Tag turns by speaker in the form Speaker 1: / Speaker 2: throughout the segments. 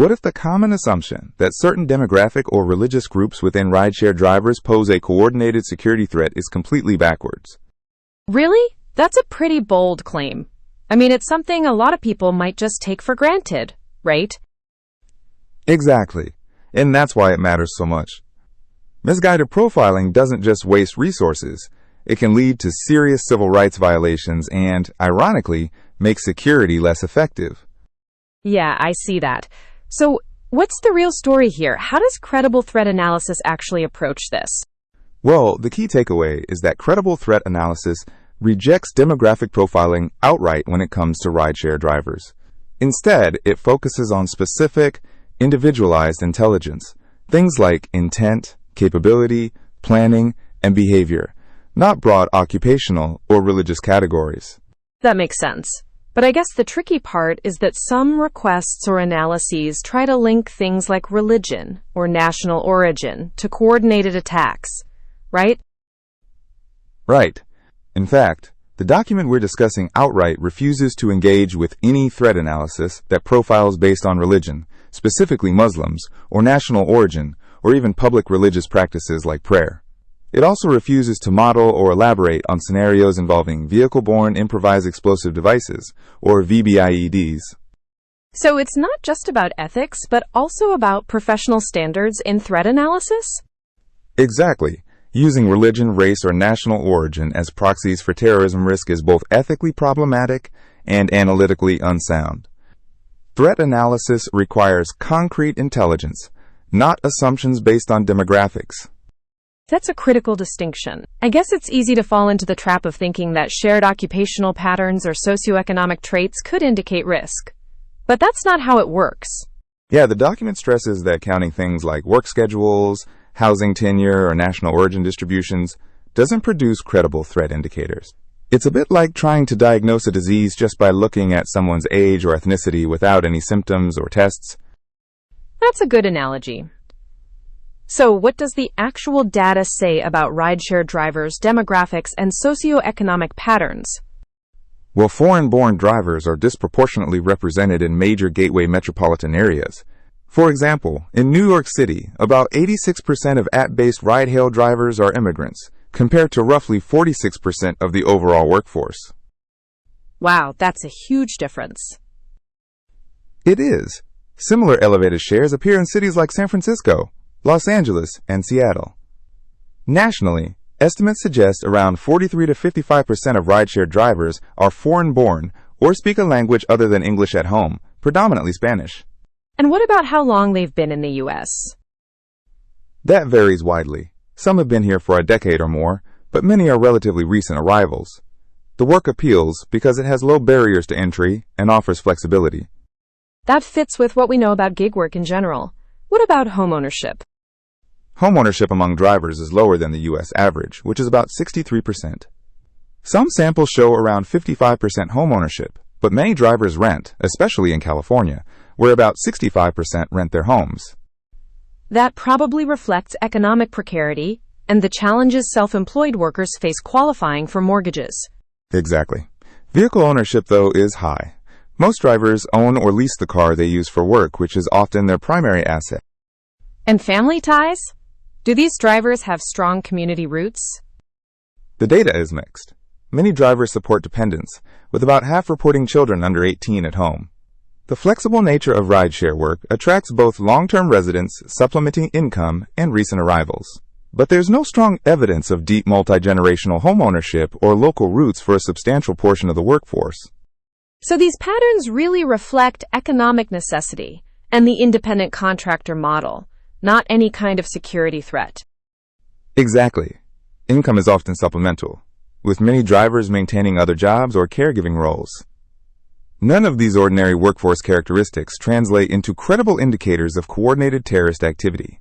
Speaker 1: What if the common assumption that certain demographic or religious groups within rideshare drivers pose a coordinated security threat is completely backwards?
Speaker 2: Really? That's a pretty bold claim. I mean, it's something a lot of people might just take for granted, right?
Speaker 1: Exactly. And that's why it matters so much. Misguided profiling doesn't just waste resources. It can lead to serious civil rights violations and, ironically, make security less effective.
Speaker 2: Yeah, I see that. So, what's the real story here? How does credible threat analysis actually approach this?
Speaker 1: Well, the key takeaway is that credible threat analysis rejects demographic profiling outright when it comes to rideshare drivers. Instead, it focuses on specific, individualized intelligence, things like intent, capability, planning, and behavior, not broad occupational or religious categories.
Speaker 2: That makes sense. But I guess the tricky part is that some requests or analyses try to link things like religion or national origin to coordinated attacks, right?
Speaker 1: Right. In fact, the document we're discussing outright refuses to engage with any threat analysis that profiles based on religion, specifically Muslims, or national origin, or even public religious practices like prayer. It also refuses to model or elaborate on scenarios involving vehicle-borne improvised explosive devices, or VBIEDs.
Speaker 2: So it's not just about ethics, but also about professional standards in threat analysis?
Speaker 1: Exactly. Using religion, race, or national origin as proxies for terrorism risk is both ethically problematic and analytically unsound. Threat analysis requires concrete intelligence, not assumptions based on demographics.
Speaker 2: That's a critical distinction. I guess it's easy to fall into the trap of thinking that shared occupational patterns or socioeconomic traits could indicate risk. But that's not how it works.
Speaker 1: Yeah, the document stresses that counting things like work schedules, housing tenure, or national origin distributions doesn't produce credible threat indicators. It's a bit like trying to diagnose a disease just by looking at someone's age or ethnicity without any symptoms or tests.
Speaker 2: That's a good analogy. So, what does the actual data say about rideshare drivers' demographics and socioeconomic patterns?
Speaker 1: Well, foreign-born drivers are disproportionately represented in major gateway metropolitan areas. For example, in New York City, about 86% of app-based ride-hail drivers are immigrants, compared to roughly 46% of the overall workforce.
Speaker 2: Wow, that's a huge difference.
Speaker 1: It is. Similar elevated shares appear in cities like San Francisco, Los Angeles, and Seattle. Nationally, estimates suggest around 43 to 55% of rideshare drivers are foreign-born or speak a language other than English at home, predominantly Spanish.
Speaker 2: And what about how long they've been in the U.S.?
Speaker 1: That varies widely. Some have been here for a decade or more, but many are relatively recent arrivals. The work appeals because it has low barriers to entry and offers flexibility.
Speaker 2: That fits with what we know about gig work in general. What about homeownership?
Speaker 1: Homeownership among drivers is lower than the U.S. average, which is about 63%. Some samples show around 55% homeownership, but many drivers rent, especially in California, where about 65% rent their homes.
Speaker 2: That probably reflects economic precarity and the challenges self-employed workers face qualifying for mortgages.
Speaker 1: Exactly. Vehicle ownership, though, is high. Most drivers own or lease the car they use for work, which is often their primary asset.
Speaker 2: And family ties? Do these drivers have strong community roots?
Speaker 1: The data is mixed. Many drivers support dependents, with about half reporting children under 18 at home. The flexible nature of rideshare work attracts both long-term residents supplementing income and recent arrivals. But there's no strong evidence of deep multi-generational homeownership or local roots for a substantial portion of the workforce.
Speaker 2: So these patterns really reflect economic necessity and the independent contractor model, not any kind of security threat.
Speaker 1: Exactly. Income is often supplemental, with many drivers maintaining other jobs or caregiving roles. None of these ordinary workforce characteristics translate into credible indicators of coordinated terrorist activity.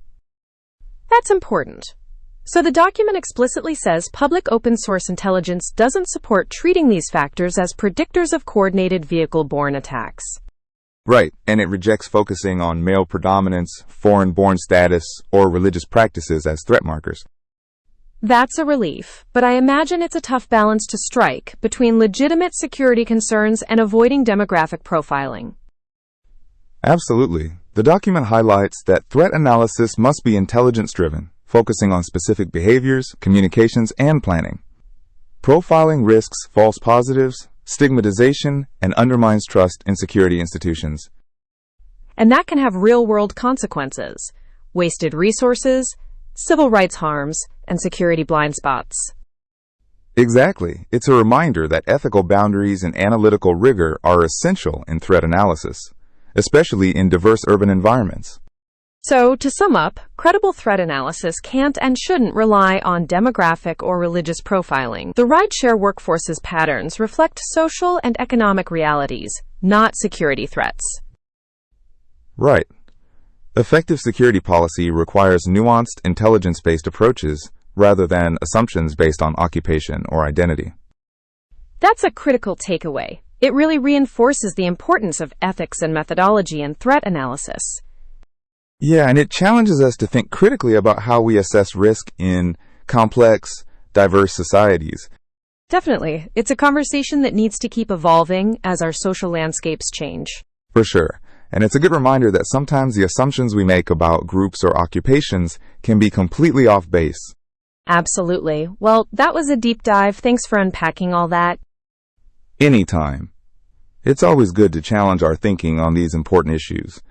Speaker 2: That's important. So the document explicitly says public open-source intelligence doesn't support treating these factors as predictors of coordinated vehicle-borne attacks.
Speaker 1: Right, and it rejects focusing on male predominance, foreign-born status, or religious practices as threat markers.
Speaker 2: That's a relief, but I imagine it's a tough balance to strike between legitimate security concerns and avoiding demographic profiling.
Speaker 1: Absolutely. The document highlights that threat analysis must be intelligence-driven, focusing on specific behaviors, communications, and planning. Profiling risks false positives, stigmatization, and undermines trust in security institutions.
Speaker 2: And that can have real-world consequences: wasted resources, civil rights harms, and security blind spots.
Speaker 1: Exactly. It's a reminder that ethical boundaries and analytical rigor are essential in threat analysis, especially in diverse urban environments.
Speaker 2: So, to sum up, credible threat analysis can't and shouldn't rely on demographic or religious profiling. The rideshare workforce's patterns reflect social and economic realities, not security threats.
Speaker 1: Right. Effective security policy requires nuanced, intelligence-based approaches rather than assumptions based on occupation or identity.
Speaker 2: That's a critical takeaway. It really reinforces the importance of ethics and methodology in threat analysis.
Speaker 1: Yeah, and it challenges us to think critically about how we assess risk in complex, diverse societies.
Speaker 2: Definitely. It's a conversation that needs to keep evolving as our social landscapes change.
Speaker 1: For sure. And it's a good reminder that sometimes the assumptions we make about groups or occupations can be completely off base.
Speaker 2: Absolutely. Well, that was a deep dive. Thanks for unpacking all that.
Speaker 1: Anytime. It's always good to challenge our thinking on these important issues.